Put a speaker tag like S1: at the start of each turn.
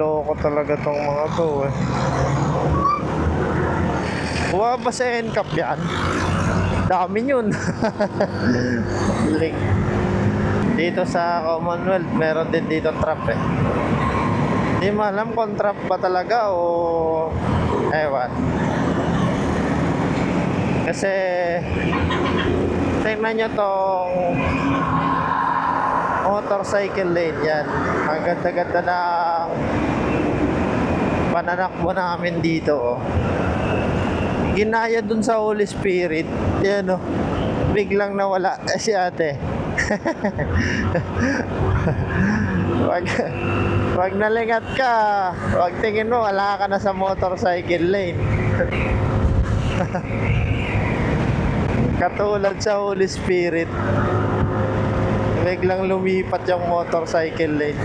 S1: Loko talaga tong mga to eh. Buwa ba sa NCAP yan? Dami yun. Link. Dito sa Commonwealth, meron din dito trap eh. Hindi mo alam kung trap ba talaga o ewan. Kasi tingnan nyo tong motorcycle lane yan. Ang ganda-ganda ng pananakbo namin dito oh. Ginaya dun sa Holy Spirit. Yan oh. Biglang nawala si ate. Wag nalingat ka. Wag tingin mo wala ka na sa motorcycle lane. Katulad sa Holy Spirit. Biglang lumipat yung motorcycle lane.